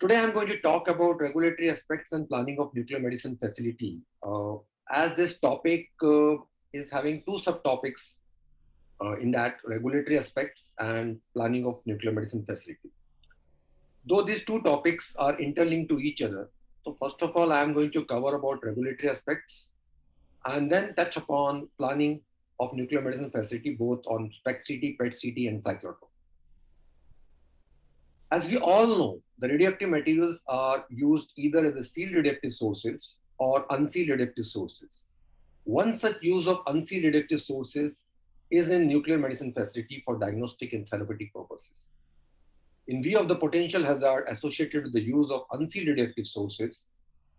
Today I'm going to talk about regulatory aspects and planning of nuclear medicine facility. As this topic is having two subtopics in that regulatory aspects and planning of nuclear medicine facility. Though these two topics are interlinked to each other, so first of all, I am going to cover about regulatory aspects and then touch upon planning of nuclear medicine facility both on SPECT-CT, PET-CT, and cyclotron. As we all know, the radioactive materials are used either as a sealed radioactive sources or unsealed radioactive sources. One such use of unsealed radioactive sources is in nuclear medicine facility for diagnostic and therapeutic purposes. In view of the potential hazard associated with the use of unsealed radioactive sources,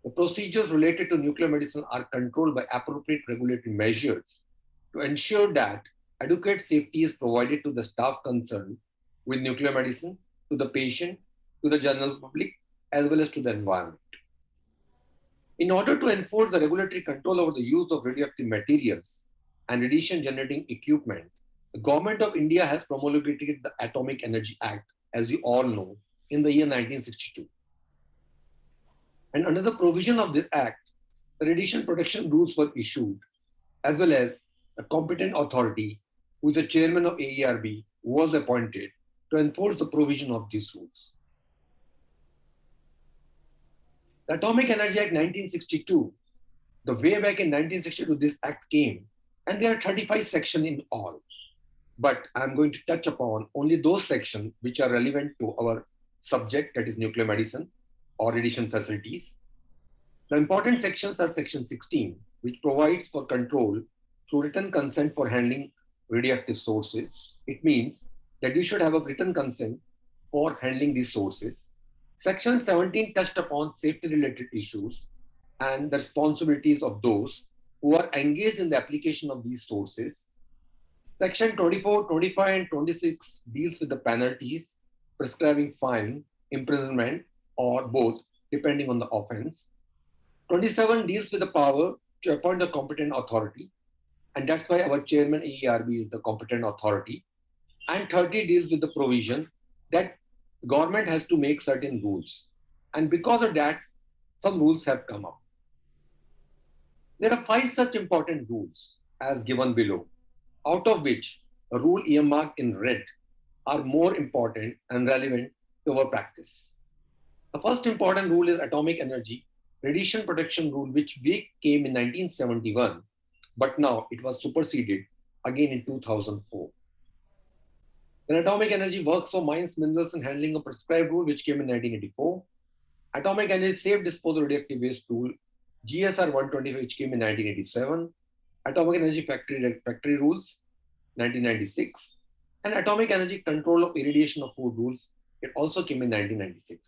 the procedures related to nuclear medicine are controlled by appropriate regulatory measures to ensure that adequate safety is provided to the staff concerned with nuclear medicine, to the patient, to the general public, as well as to the environment. In order to enforce the regulatory control over the use of radioactive materials and radiation generating equipment, the Government of India has promulgated the Atomic Energy Act, as you all know, in the year 1962. And under the provision of this act, the radiation protection rules were issued, as well as a competent authority, who is the chairman of AERB, was appointed to enforce the provision of these rules. The Atomic Energy Act 1962, the way back in 1962, this act came, and there are 35 sections in all. But I'm going to touch upon only those sections which are relevant to our subject, that is nuclear medicine or radiation facilities. The important sections are section 16, which provides for control through written consent for handling radioactive sources. It means that you should have a written consent for handling these sources. Section 17 touched upon safety related issues and the responsibilities of those who are engaged in the application of these sources. Section 24, 25, and 26 deals with the penalties, prescribing fine, imprisonment, or both, depending on the offense. 27 deals with the power to appoint the competent authority, and that's why our chairman AERB is the competent authority. And 30 deals with the provision that the government has to make certain rules. And because of that, some rules have come up. There are 5 such important rules as given below, out of which a rule earmarked in red are more important and relevant to our practice. The first important rule is atomic energy radiation protection rule, which came in 1971, but now it was superseded again in 2004. Then atomic energy works for mines, minerals, and handling a prescribed rule, which came in 1984. Atomic energy safe disposal radioactive waste rule, GSR 125, which came in 1987. Atomic energy factory rules, 1996. And atomic energy control of irradiation of food rules, it also came in 1996.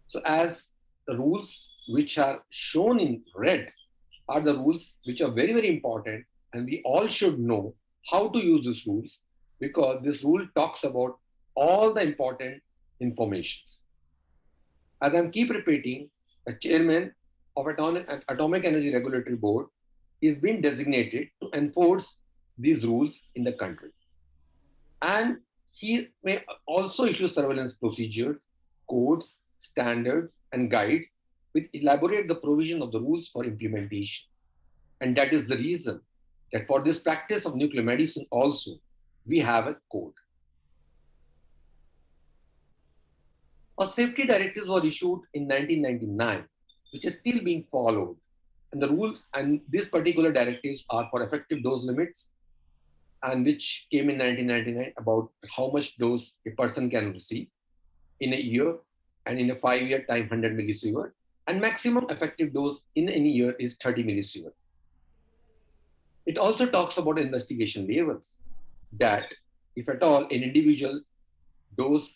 So as the rules which are shown in red are the rules which are very, very important, and we all should know how to use these rules, because this rule talks about all the important information. As I'm keep repeating, the chairman of Atomic Energy Regulatory Board is being designated to enforce these rules in the country. And he may also issue surveillance procedures, codes, standards, and guides which elaborate the provision of the rules for implementation. And that is the reason that for this practice of nuclear medicine also, we have a code. Our safety directives were issued in 1999, which is still being followed. And the rules and these particular directives are for effective dose limits, and which came in 1999 about how much dose a person can receive in a year, and in a 5-year time 100 millisievert, and maximum effective dose in any year is 30 millisievert. It also talks about investigation levels, that if at all an individual dose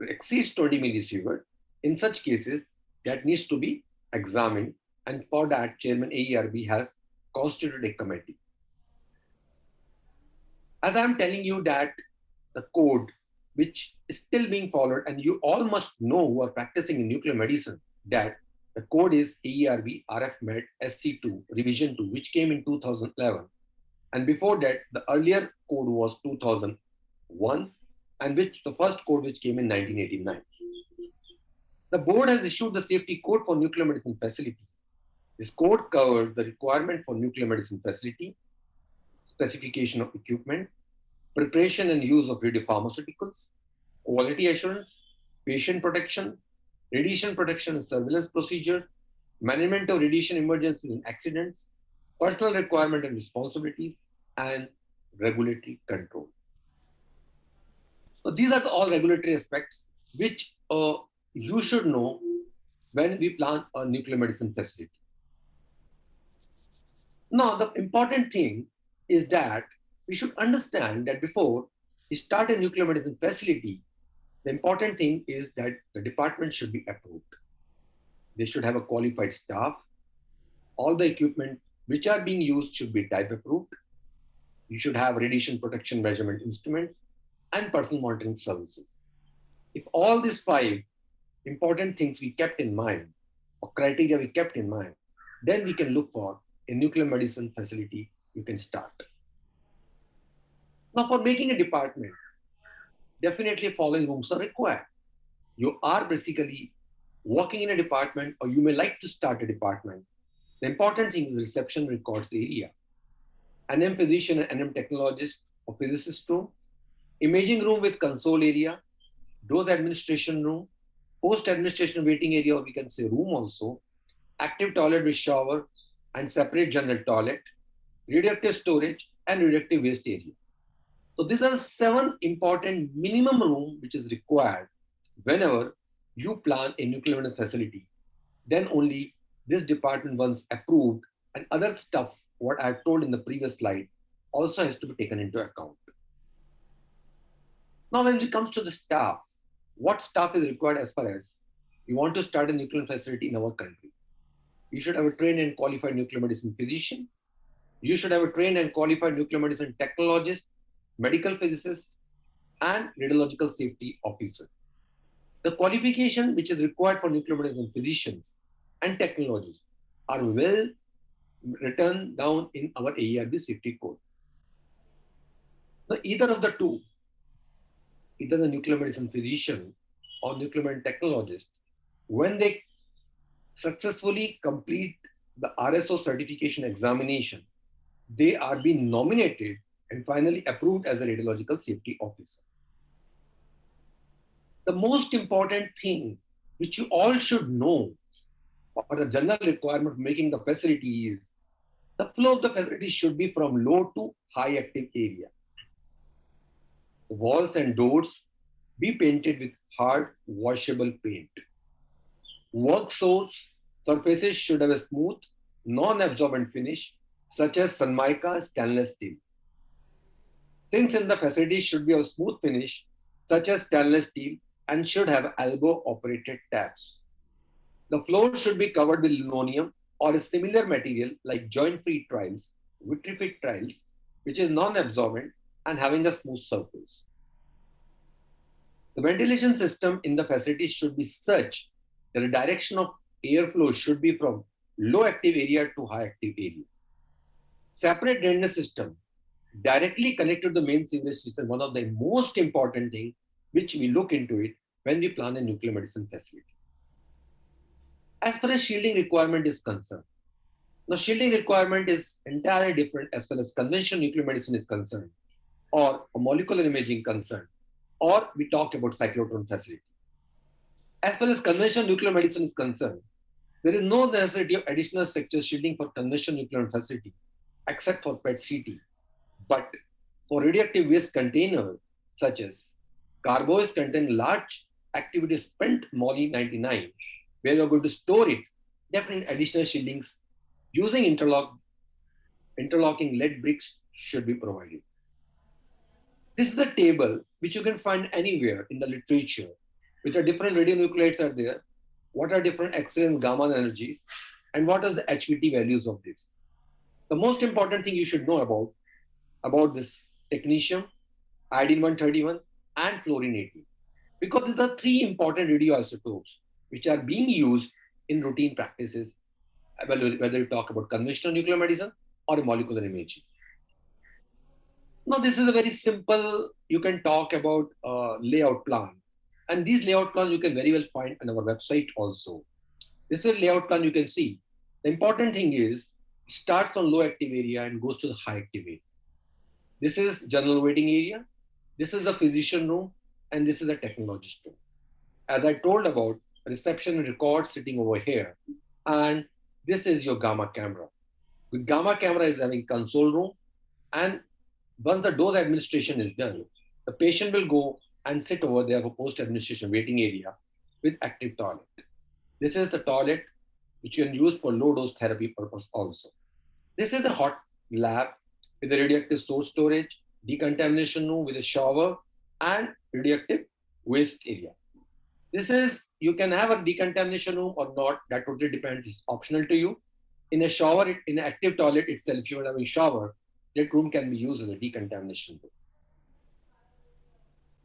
exceeds 20 millisievert, in such cases that needs to be examined, and for that chairman AERB has constituted a committee. As I'm telling you that the code which is still being followed, and you all must know who are practicing in nuclear medicine, that the code is AERB RF Med SC2 revision 2, which came in 2011. And before that, the earlier code was 2001, and which the first code which came in 1989. The board has issued the safety code for nuclear medicine facility. This code covers the requirement for nuclear medicine facility, specification of equipment, preparation and use of radiopharmaceuticals, quality assurance, patient protection, radiation protection and surveillance procedures, management of radiation emergencies and accidents, personal requirement and responsibilities, and regulatory control. So these are all regulatory aspects which you should know when we plan a nuclear medicine facility. Now, the important thing is that we should understand that before we start a nuclear medicine facility, the important thing is that the department should be approved. They should have a qualified staff. All the equipment which are being used should be type approved. You should have radiation protection measurement instruments and personal monitoring services. If all these five important things we kept in mind, or criteria we kept in mind, then we can look for a nuclear medicine facility you can start. Now, for making a department, definitely following rooms are required. You are basically working in a department, or you may like to start a department. The important thing is reception records area, NM physician and NM technologist or physicist room, imaging room with console area, dose administration room, post-administration waiting area, or we can say room also, active toilet with shower and separate general toilet, radioactive storage, and radioactive waste area. So these are 7 important minimum room which is required whenever you plan a nuclear medicine facility. Then only this department, once approved, and other stuff, what I've told in the previous slide, also has to be taken into account. Now, when it comes to the staff, what staff is required as far as you want to start a nuclear facility in our country? You should have a trained and qualified nuclear medicine physician. You should have a trained and qualified nuclear medicine technologist, medical physicist, and radiological safety officer. The qualification which is required for nuclear medicine physicians and technologists are well written down in our AERB safety code. Now, either of the two, either the nuclear medicine physician or nuclear medicine technologist, when they successfully complete the RSO certification examination, they are being nominated and finally approved as a radiological safety officer. The most important thing which you all should know, or the general requirement of making the facility, is the flow of the facility should be from low to high active area. The walls and doors be painted with hard washable paint. Work surfaces should have a smooth, non-absorbent finish, such as Sanmica stainless steel. Sinks in the facility should be of smooth finish, such as stainless steel, and should have elbow-operated taps. The floor should be covered with linoleum or a similar material like joint-free tiles, vitrified tiles, which is non-absorbent and having a smooth surface. The ventilation system in the facility should be such that the direction of airflow should be from low active area to high active area. Separate drainage system directly connected to the main sewage system, one of the most important things which we look into it when we plan a nuclear medicine facility. As far as shielding requirement is concerned, now shielding requirement is entirely different as far as conventional nuclear medicine is concerned, or a molecular imaging concerned, or we talk about cyclotron facility. As far as conventional nuclear medicine is concerned, there is no necessity of additional structure shielding for conventional nuclear facility, except for PET-CT. But for radioactive waste containers, such as carboys contain large activity spent moly-99, where you're going to store it, definitely additional shieldings using interlocking lead bricks should be provided. This is the table which you can find anywhere in the literature, which are different radionuclides are there, what are different X-ray and gamma energies, and what are the HVT values of this. The most important thing you should know about this technetium, iodine-131, and fluorine-18, because these are 3 important radioisotopes which are being used in routine practices, whether you talk about conventional nuclear medicine or molecular imaging. Now, this is a very simple, you can talk about layout plan. And these layout plans you can very well find on our website also. This is a layout plan you can see. The important thing is it starts on low active area and goes to the high active area. This is general waiting area. This is the physician room, and this is the technologist room. As I told about, reception and record sitting over here, and this is your gamma camera. The gamma camera is having console room, and once the dose administration is done, the patient will go and sit over there for post-administration waiting area with active toilet. This is the toilet which you can use for low dose therapy purpose also. This is the hot lab with a radioactive source storage, decontamination room with a shower, and radioactive waste area. This is, you can have a decontamination room or not, that totally depends, it's optional to you. In a shower, in an active toilet itself, if you are having shower, that room can be used as a decontamination room.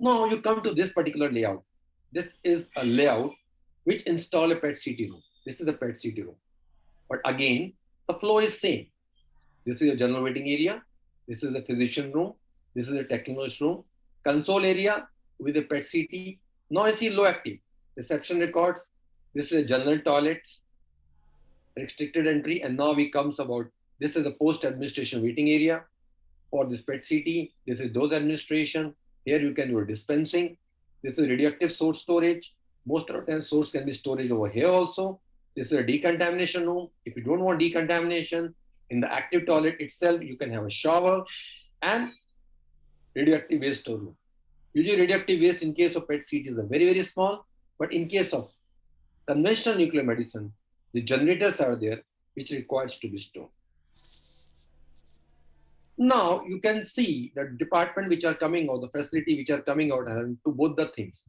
Now you come to this particular layout. This is a layout which install a PET-CT room. This is a PET-CT room. But again, the flow is same. This is a general waiting area. This is a physician room. This is a technologist room. Console area with a PET-CT. Now I see low active. Reception records. This is a general toilets. Restricted entry. And now we comes about, this is a post-administration waiting area for this PET-CT. This is dose administration. Here you can do dispensing. This is radioactive source storage. Most of the time source can be storage over here also. This is a decontamination room. If you don't want decontamination, in the active toilet itself, you can have a shower and radioactive waste room. Usually radioactive waste in case of PET-CT is very, very small, but in case of conventional nuclear medicine, the generators are there which requires to be stored. Now you can see the department which are coming out, the facility which are coming out having to both the things.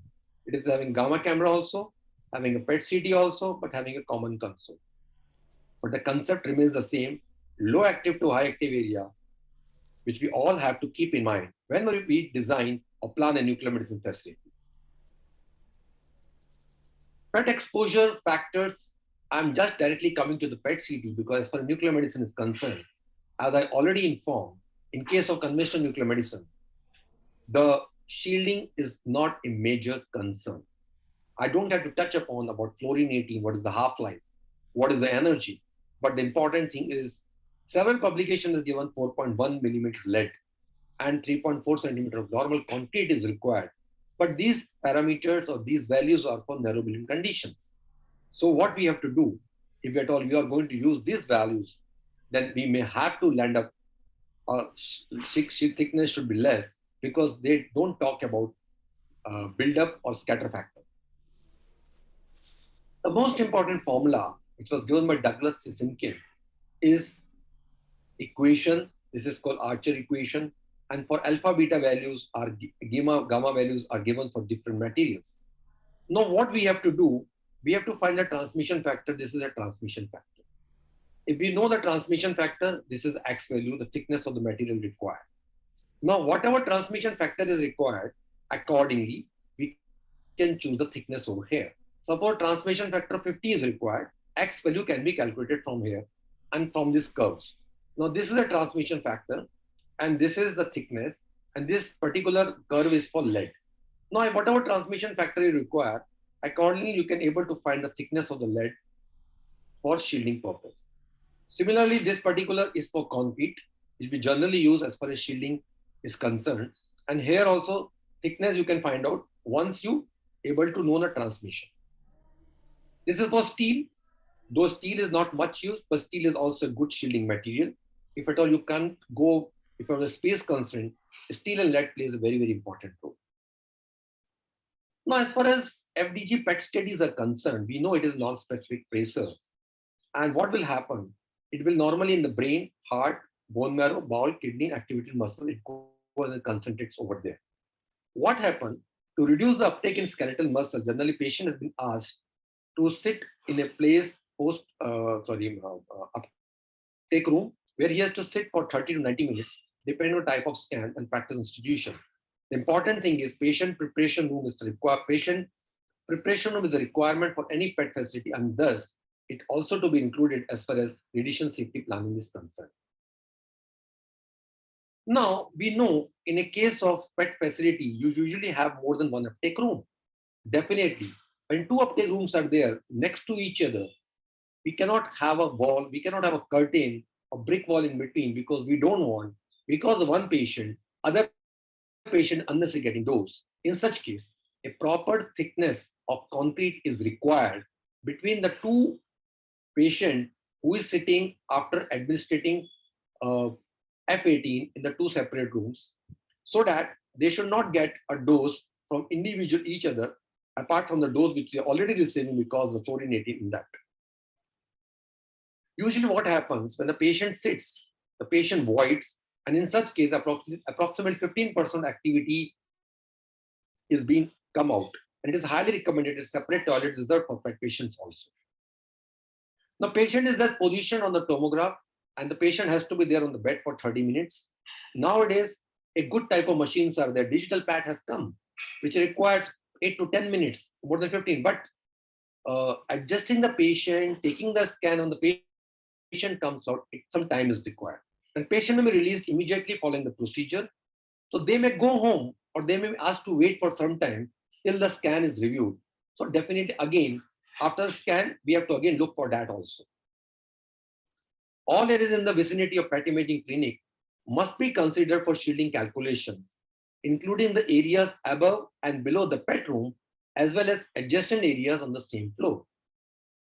It is having gamma camera also, having a PET-CT also, but having a common console. But the concept remains the same, low active to high active area, which we all have to keep in mind whenever we design or plan a nuclear medicine facility. PET exposure factors, I'm just directly coming to the PET-CT because as far as nuclear medicine is concerned, as I already informed, in case of conventional nuclear medicine, the shielding is not a major concern. I don't have to touch upon about fluorinating, what is the half-life, what is the energy. But the important thing is, several publications have given 4.1 millimeter lead and 3.4 centimeter of normal concrete is required. But these parameters or these values are for narrow beam conditions. So what we have to do, if at all we are going to use these values, then we may have to land up sheet thickness should be less because they don't talk about build-up or scatter factor. The most important formula, which was given by Douglas Simkin, is equation. This is called Archer equation. And for alpha beta values, are gamma values are given for different materials. Now what we have to do, we have to find the transmission factor. This is a transmission factor. If we know the transmission factor, this is X value, the thickness of the material required. Now, whatever transmission factor is required, accordingly, we can choose the thickness over here. Suppose transmission factor 50 is required, X value can be calculated from here and from these curves. Now, this is the transmission factor, and this is the thickness, and this particular curve is for lead. Now, whatever transmission factor you require, accordingly, you can able to find the thickness of the lead for shielding purpose. Similarly, this particular is for concrete, which we generally use as far as shielding is concerned. And here also, thickness you can find out once you able to know the transmission. This is for steel. Though steel is not much used, but steel is also a good shielding material. If at all you can't go, if you have a space constraint, steel and lead plays a very, very important role. Now, as far as FDG PET studies are concerned, we know it is non-specific tracer. And what will happen? It will normally in the brain, heart, bone marrow, bowel, kidney, activated muscle, it goes and concentrates over there. What happened? To reduce the uptake in skeletal muscle, generally patient has been asked to sit in a place uptake room where he has to sit for 30 to 90 minutes, depending on type of scan and practice institution. The important thing is patient preparation room is the required patient preparation room is the requirement for any PET facility, and thus it also to be included as far as radiation safety planning is concerned. Now, we know in a case of PET facility, you usually have more than one uptake room. Definitely, when two uptake rooms are there next to each other, we cannot have a wall, we cannot have a curtain, a brick wall in between because we don't want, because of one patient, other patient unnecessarily getting dose. In such case, a proper thickness of concrete is required between the two patient who is sitting after administrating uh, F18 in the two separate rooms so that they should not get a dose from individual each other apart from the dose which they are already receiving because of fluorinating in that. Usually what happens when the patient sits, the patient voids, and in such case, approximately 15% activity is being come out. And it is highly recommended a separate toilet reserved for PET patients also. The patient is then positioned on the tomograph and the patient has to be there on the bed for 30 minutes. Nowadays, a good type of machines are there. Digital PAT has come, which requires 8 to 10 minutes, more than 15. But adjusting the patient, taking the scan on the patient comes out, some time is required. And patient may be released immediately following the procedure. So they may go home or they may be asked to wait for some time till the scan is reviewed. So definitely again, after the scan, we have to again look for that also. All areas in the vicinity of PET imaging clinic must be considered for shielding calculations, including the areas above and below the PET room, as well as adjacent areas on the same floor.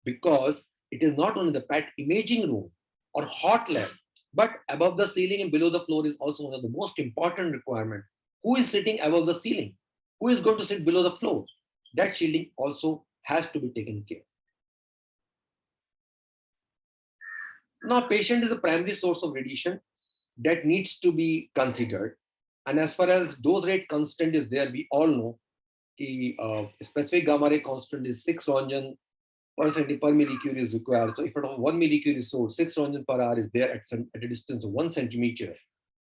Because it is not only the PET imaging room or hot lab, but above the ceiling and below the floor is also one of the most important requirements. Who is sitting above the ceiling? Who is going to sit below the floor? That shielding also has to be taken care. Now, patient is the primary source of radiation that needs to be considered. And as far as dose rate constant is there, we all know the specific gamma ray constant is 6 Röntgen per centimeter per millicurie is required. So if at all 1 millicurie is source, 6 Röntgen per hour is there at a distance of 1 centimeter.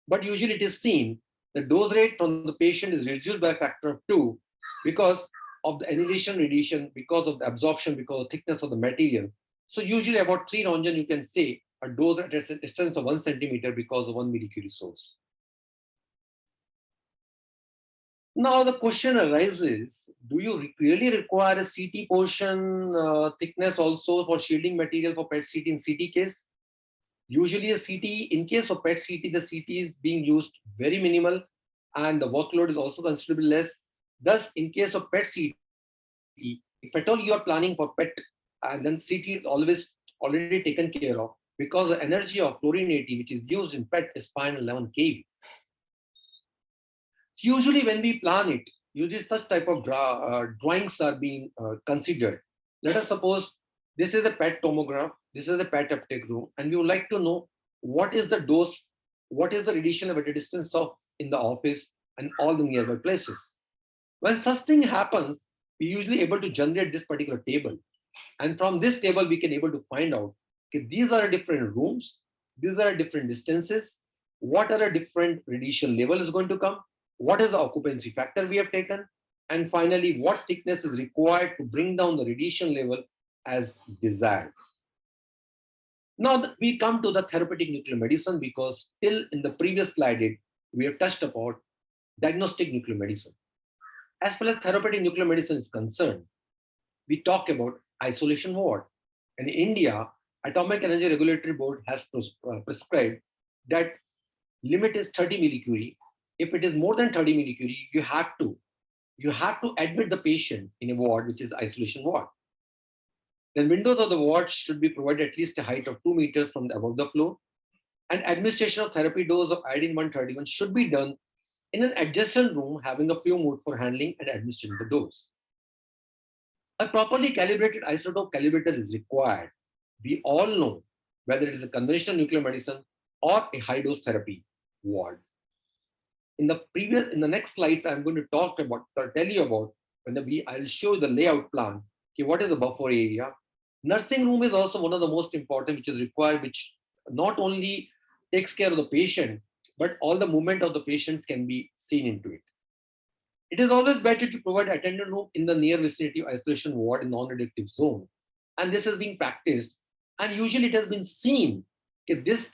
But usually it is seen the dose rate from the patient is reduced by a factor of 2 because of the annihilation radiation, because of the absorption, because of the thickness of the material. So usually about 3 Röntgen you can say a dose at a distance of 1 centimeter because of 1 millicurie source. Now the question arises, do you really require a CT portion thickness also for shielding material for PET CT in CT case? Usually a CT, in case of PET CT, the CT is being used very minimal and the workload is also considerably less. Thus, in case of PET CT, if at all you are planning for PET and then CT is always already taken care of because the energy of fluorine 80 which is used in PET is 511 kV. Usually when we plan it, usually such type of drawings are being considered. Let us suppose this is a PET tomograph, this is a PET uptake room, and we would like to know what is the dose, what is the radiation at a distance of in the office and all the nearby places. When such thing happens, we usually able to generate this particular table. And from this table, we can able to find out, okay, these are different rooms, these are different distances, what are a different radiation level is going to come, what is the occupancy factor we have taken, and finally, what thickness is required to bring down the radiation level as desired. Now we come to the therapeutic nuclear medicine because still in the previous slide, we have touched upon diagnostic nuclear medicine. As far as therapeutic nuclear medicine is concerned, we talk about isolation ward. In India, Atomic Energy Regulatory Board has prescribed that limit is 30 millicurie. If it is more than 30 millicurie, you have to admit the patient in a ward which is isolation ward. Then windows of the ward should be provided at least a height of 2 meters from above the floor. And administration of therapy dose of iodine 131 should be done in an adjacent room having a fume hood for handling and administering the dose. A properly calibrated isotope calibrator is required. We all know whether it is a conventional nuclear medicine or a high dose therapy ward. In the next slides, I'm going to talk about or tell you about I'll show you the layout plan. Okay, what is the buffer area? Nursing room is also one of the most important, which is required, which not only takes care of the patient, but all the movement of the patients can be seen into it. It is always better to provide attendant room in the near vicinity of isolation ward in non-reductive zone. And this is being practiced. And usually it has been seen that this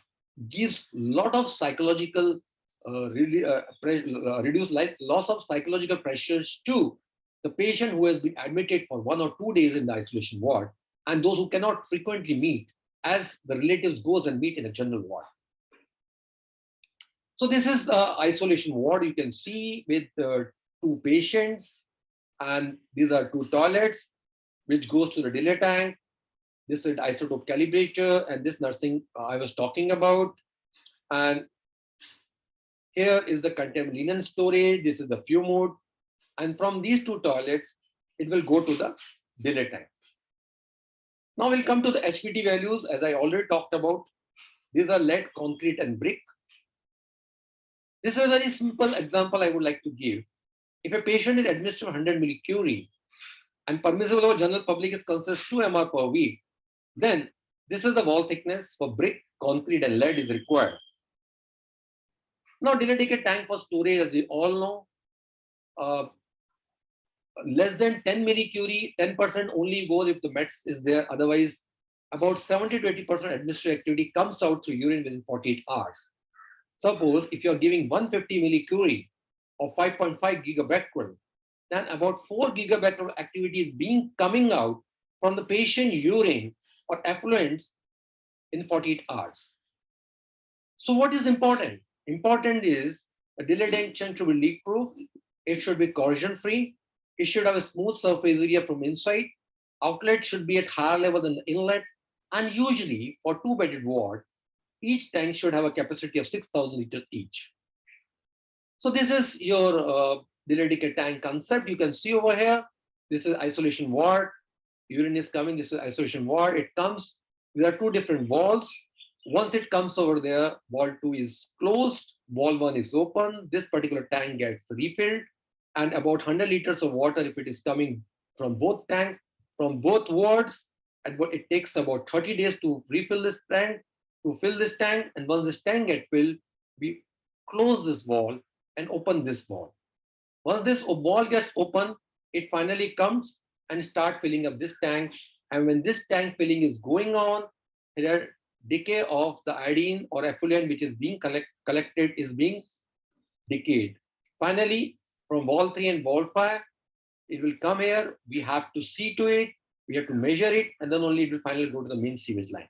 gives lot of psychological reduce loss of psychological pressures to the patient who has been admitted for 1 or 2 days in the isolation ward, and those who cannot frequently meet as the relatives goes and meet in a general ward. So this is the isolation ward you can see with 2 patients, and these are 2 toilets which goes to the delay tank. This is the isotope calibrator and this nursing I was talking about. And here is the contained linen storage. This is the fume hood. And from these 2 toilets, it will go to the delay tank. Now we'll come to the HPT values, as I already talked about. These are lead, concrete, and brick. This is a very simple example I would like to give. If a patient is administered 100 millicurie and permissible over general public is considered 2 mR per week, then this is the wall thickness for brick, concrete, and lead is required. Now, delay tank for storage, as we all know, less than 10 millicurie, 10% only goes if the meds is there. Otherwise, about 70 to 80% administrative activity comes out through urine within 48 hours. Suppose if you're giving 150 millicurie or 5.5 gigabecquerel, then about 4 gigabecquerel activity is being coming out from the patient urine or effluents in 48 hours. So what is important? Important is a delay tank should be leak proof. It should be corrosion free. It should have a smooth surface area from inside. Outlet should be at higher level than the inlet. And usually for 2-bedded ward, each tank should have a capacity of 6,000 liters each. So this is your delay tank concept. You can see over here, this is isolation ward. Urine is coming, this is isolation ward. It comes, there are 2 different walls. Once it comes over there, wall 2 is closed, wall 1 is open. This particular tank gets refilled, and about 100 liters of water, if it is coming from both tanks, from both wards, and it takes about 30 days to refill this tank, to fill this tank. And once this tank gets filled, we close this wall and open this wall. Once this wall gets open, it finally comes and start filling up this tank. And when this tank filling is going on, there decay of the iodine or effluent which is being collected is being decayed. Finally, from wall 3 and wall 5, it will come here. We have to see to it, we have to measure it, and then only it will finally go to the main sewage line.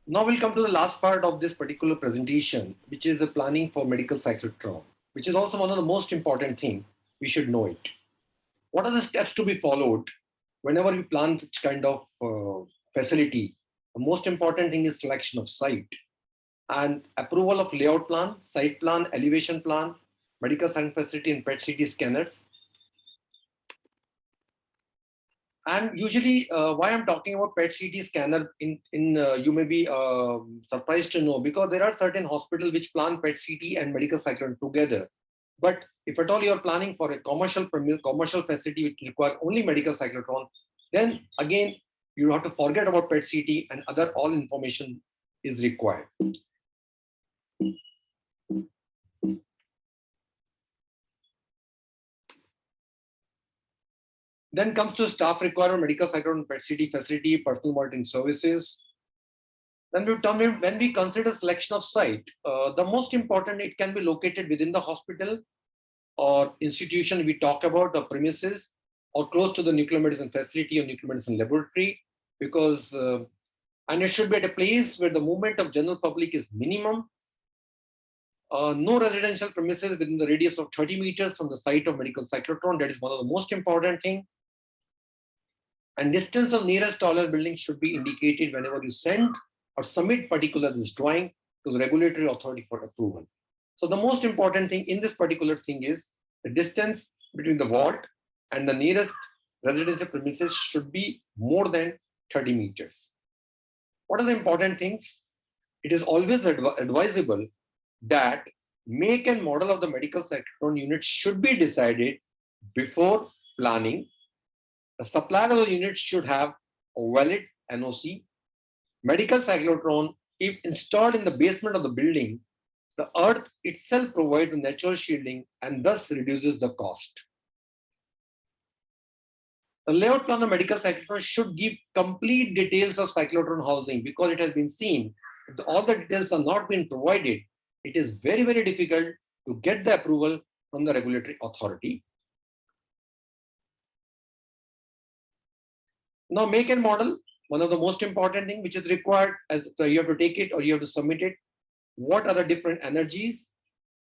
Now we'll come to the last part of this particular presentation, which is the planning for medical cyclotron, which is also one of the most important things. We should know it. What are the steps to be followed whenever we plan such kind of facility? The most important thing is selection of site and approval of layout plan, site plan, elevation plan, medical science facility, and PET-CT scanners. And usually, why I'm talking about PET-CT scanner, you may be surprised to know, because there are certain hospitals which plan PET-CT and medical cyclotron together. But if at all you're planning for a commercial facility which require only medical cyclotron, then again, you have to forget about PET-CT and other all information is required. Then comes to staff requirement, medical cyclotron, PET-CT facility, personal monitoring services. Then when we consider selection of site, the most important, it can be located within the hospital or institution we talk about, the premises, or close to the nuclear medicine facility or nuclear medicine laboratory, because and it should be at a place where the movement of general public is minimum. No residential premises within the radius of 30 meters from the site of medical cyclotron. That is one of the most important thing. And distance of nearest taller building should be indicated whenever you send or submit particular this drawing to the regulatory authority for approval. So the most important thing in this particular thing is the distance between the vault and the nearest residential premises should be more than 30 meters. What are the important things? It is always advisable that make and model of the medical cyclotron unit should be decided before planning. The supplier of the unit should have a valid NOC. Medical cyclotron, if installed in the basement of the building, the earth itself provides a natural shielding and thus reduces the cost. The layout plan of medical cyclotron should give complete details of cyclotron housing, because it has been seen if all the details are not being provided, it is very, very difficult to get the approval from the regulatory authority. Now, make and model, one of the most important thing which is required, as you have to take it or you have to submit it. What are the different energies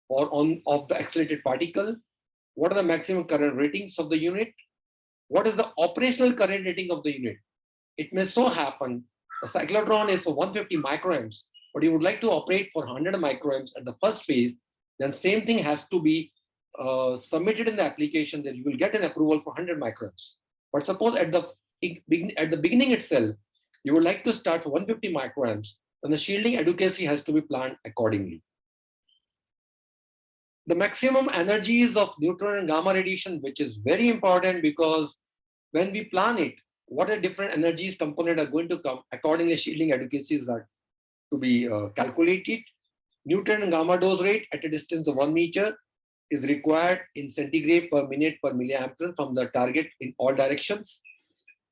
or on of the accelerated particle? What are the maximum current ratings of the unit? What is the operational current rating of the unit? It may so happen a cyclotron is for 150 microamps, but you would like to operate for 100 microamps at the first phase, then same thing has to be submitted in the application that you will get an approval for 100 microamps. But suppose at the beginning itself, you would like to start for 150 microamps, then the shielding adequacy has to be planned accordingly. The maximum energies of neutron and gamma radiation, which is very important because when we plan it, what are different energies component are going to come, accordingly shielding adequacies are to be calculated. Neutron and gamma dose rate at a distance of 1 meter is required in centigrade per minute per milliampere from the target in all directions.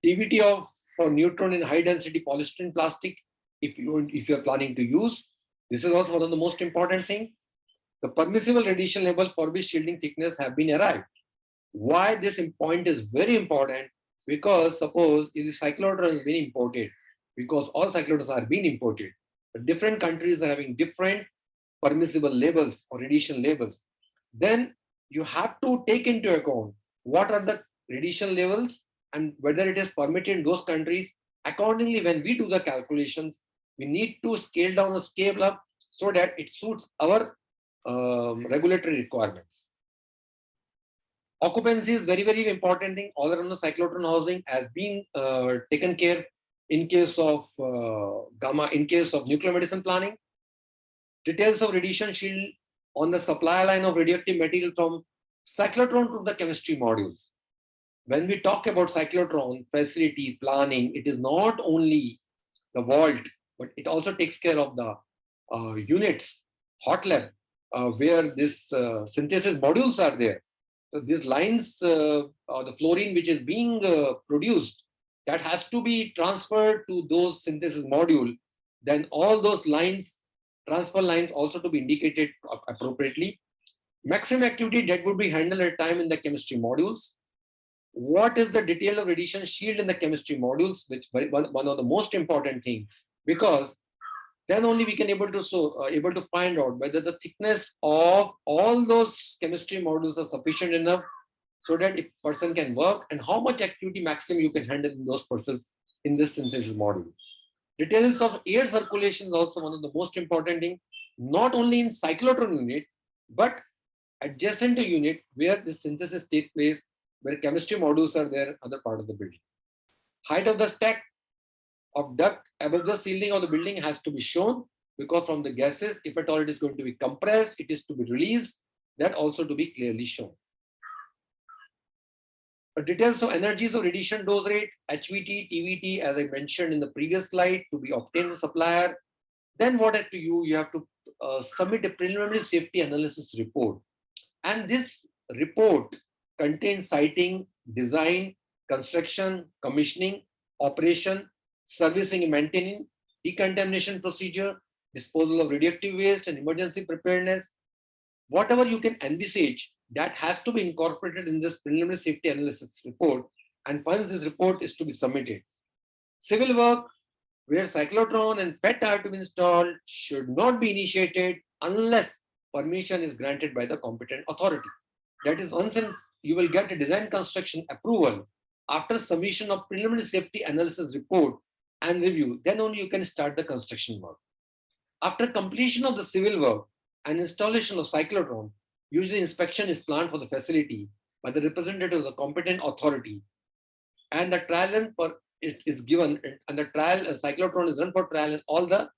TVT of for neutron in high density polystyrene plastic, if you are planning to use, this is also one of the most important thing. The permissible radiation level for which shielding thickness have been arrived. Why this point is very important? Because suppose if the cyclotron is being imported, because all cyclotrons are being imported, but different countries are having different permissible levels or radiation levels, then you have to take into account what are the radiation levels and whether it is permitted in those countries. Accordingly, when we do the calculations, we need to scale down or scale up so that it suits our regulatory requirements. Occupancy is very, very important thing all around the cyclotron housing has been taken care in case of gamma, in case of nuclear medicine planning. Details of radiation shield on the supply line of radioactive material from cyclotron to the chemistry modules. When we talk about cyclotron facility planning, it is not only the vault, but it also takes care of the units, hot lab, where this synthesis modules are there. So these lines, the fluorine which is being produced, that has to be transferred to those synthesis module. Then all those lines, transfer lines also to be indicated appropriately. Maximum activity that would be handled at a time in the chemistry modules. What is the detail of radiation shield in the chemistry modules, which one of the most important thing, because then only we can able to find out whether the thickness of all those chemistry modules are sufficient enough so that a person can work, and how much activity maximum you can handle in those persons in this synthesis module. Details of air circulation is also one of the most important thing, not only in cyclotron unit, but adjacent to unit where the synthesis takes place, where chemistry modules are there, other part of the building. Height of the stack of duct above the ceiling of the building has to be shown, because from the gases, if at all it is going to be compressed, it is to be released, that also to be clearly shown. Details of energies of radiation dose rate, HVT, TVT, as I mentioned in the previous slide, to be obtained from supplier. Then what have to you have to submit a preliminary safety analysis report. And this report contains siting, design, construction, commissioning, operation, servicing and maintaining, decontamination procedure, disposal of radioactive waste, and emergency preparedness. Whatever you can envisage, that has to be incorporated in this preliminary safety analysis report. And once this report is to be submitted, civil work where cyclotron and PET are to be installed should not be initiated unless permission is granted by the competent authority. That is, once you will get a design construction approval after submission of preliminary safety analysis report and review, then only you can start the construction work. After completion of the civil work and installation of cyclotron, usually inspection is planned for the facility by the representative of the competent authority, and the trial run is given, and the trial cyclotron is run for trial, and all the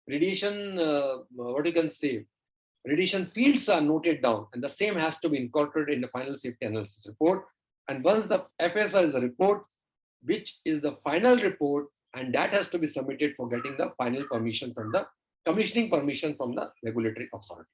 radiation, radiation fields are noted down, and the same has to be incorporated in the final safety analysis report. And once the FSR is the report, which is the final report, and that has to be submitted for getting the final permission from the commissioning permission from the regulatory authority.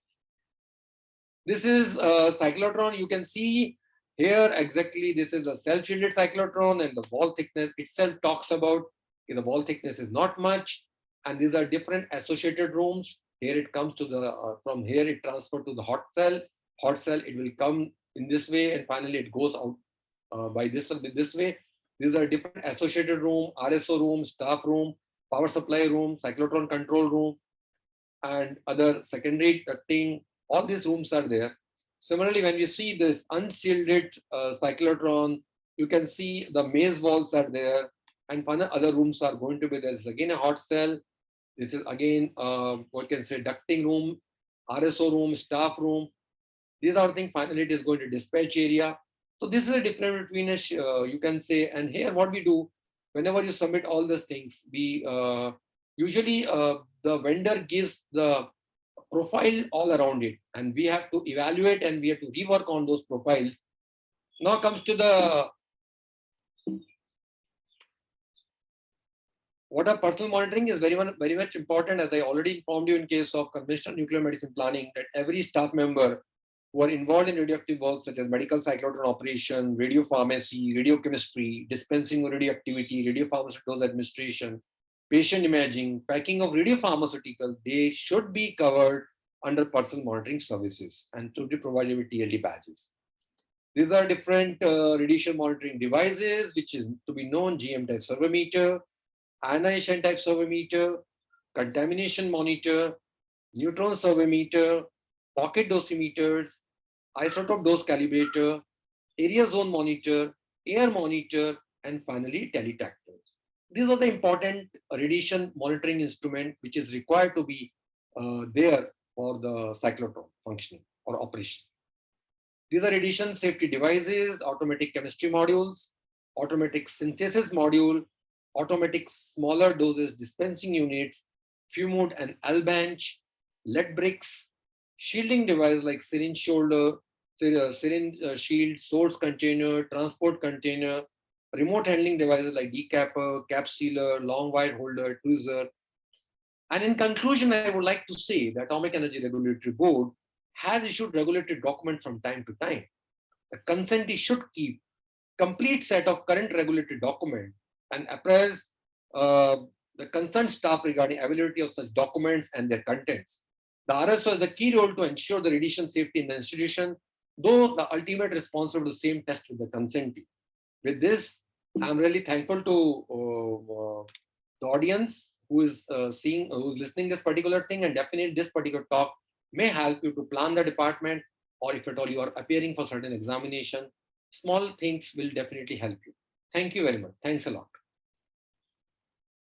This is a cyclotron. You can see here exactly this is a self-shielded cyclotron, and the wall thickness itself talks about the wall thickness is not much, and these are different associated rooms. Here it comes to the from here it transferred to the hot cell. Hot cell, it will come in this way, and finally it goes out by this way. These are different associated room, RSO room, staff room, power supply room, cyclotron control room, and other secondary ducting. All these rooms are there. Similarly, when we see this unshielded cyclotron, you can see the maze walls are there, and other rooms are going to be there. This is again a hot cell. This is again what can say ducting room, RSO room, staff room. These are things. Finally, it is going to dispatch area. So this is a difference between a you can say. And here, what we do, whenever you submit all these things, we usually the vendor gives the profile all around it, and we have to evaluate and we have to rework on those profiles. Now comes to the what are personal monitoring is very much important, as I already informed you in case of conventional nuclear medicine planning, that every staff member who are involved in radioactive work such as medical cyclotron operation, radiopharmacy, radiochemistry, dispensing of radioactivity, radiopharmaceutical administration, patient imaging, packing of radiopharmaceuticals, they should be covered under personal monitoring services and to be provided with TLD badges. These are different radiation monitoring devices, which is to be known: GM type servometer, ionization type servometer, contamination monitor, neutron servometer, pocket dosimeters, isotope dose calibrator, area zone monitor, air monitor, and finally teletactors. These are the important radiation monitoring instrument which is required to be there for the cyclotron functioning or operation. These are radiation safety devices, automatic chemistry modules, automatic synthesis module, automatic smaller doses dispensing units, FUMOD and L bench, lead bricks, shielding device like syringe shoulder, syringe shield, source container, transport container, remote handling devices like decapper, cap sealer, long wire holder, tweezer. And in conclusion, I would like to say the Atomic Energy Regulatory Board has issued regulatory documents from time to time. The consentee should keep complete set of current regulatory document and apprise uh, the concerned staff regarding availability of such documents and their contents. The RSO has the key role to ensure the radiation safety in the institution, though the ultimate responsible to the same test with the consentee. With this, I'm really thankful to the audience who is who is listening this particular thing, and definitely this particular talk may help you to plan the department, or if at all you are appearing for certain examination, small things will definitely help you. Thank you very much. Thanks a lot.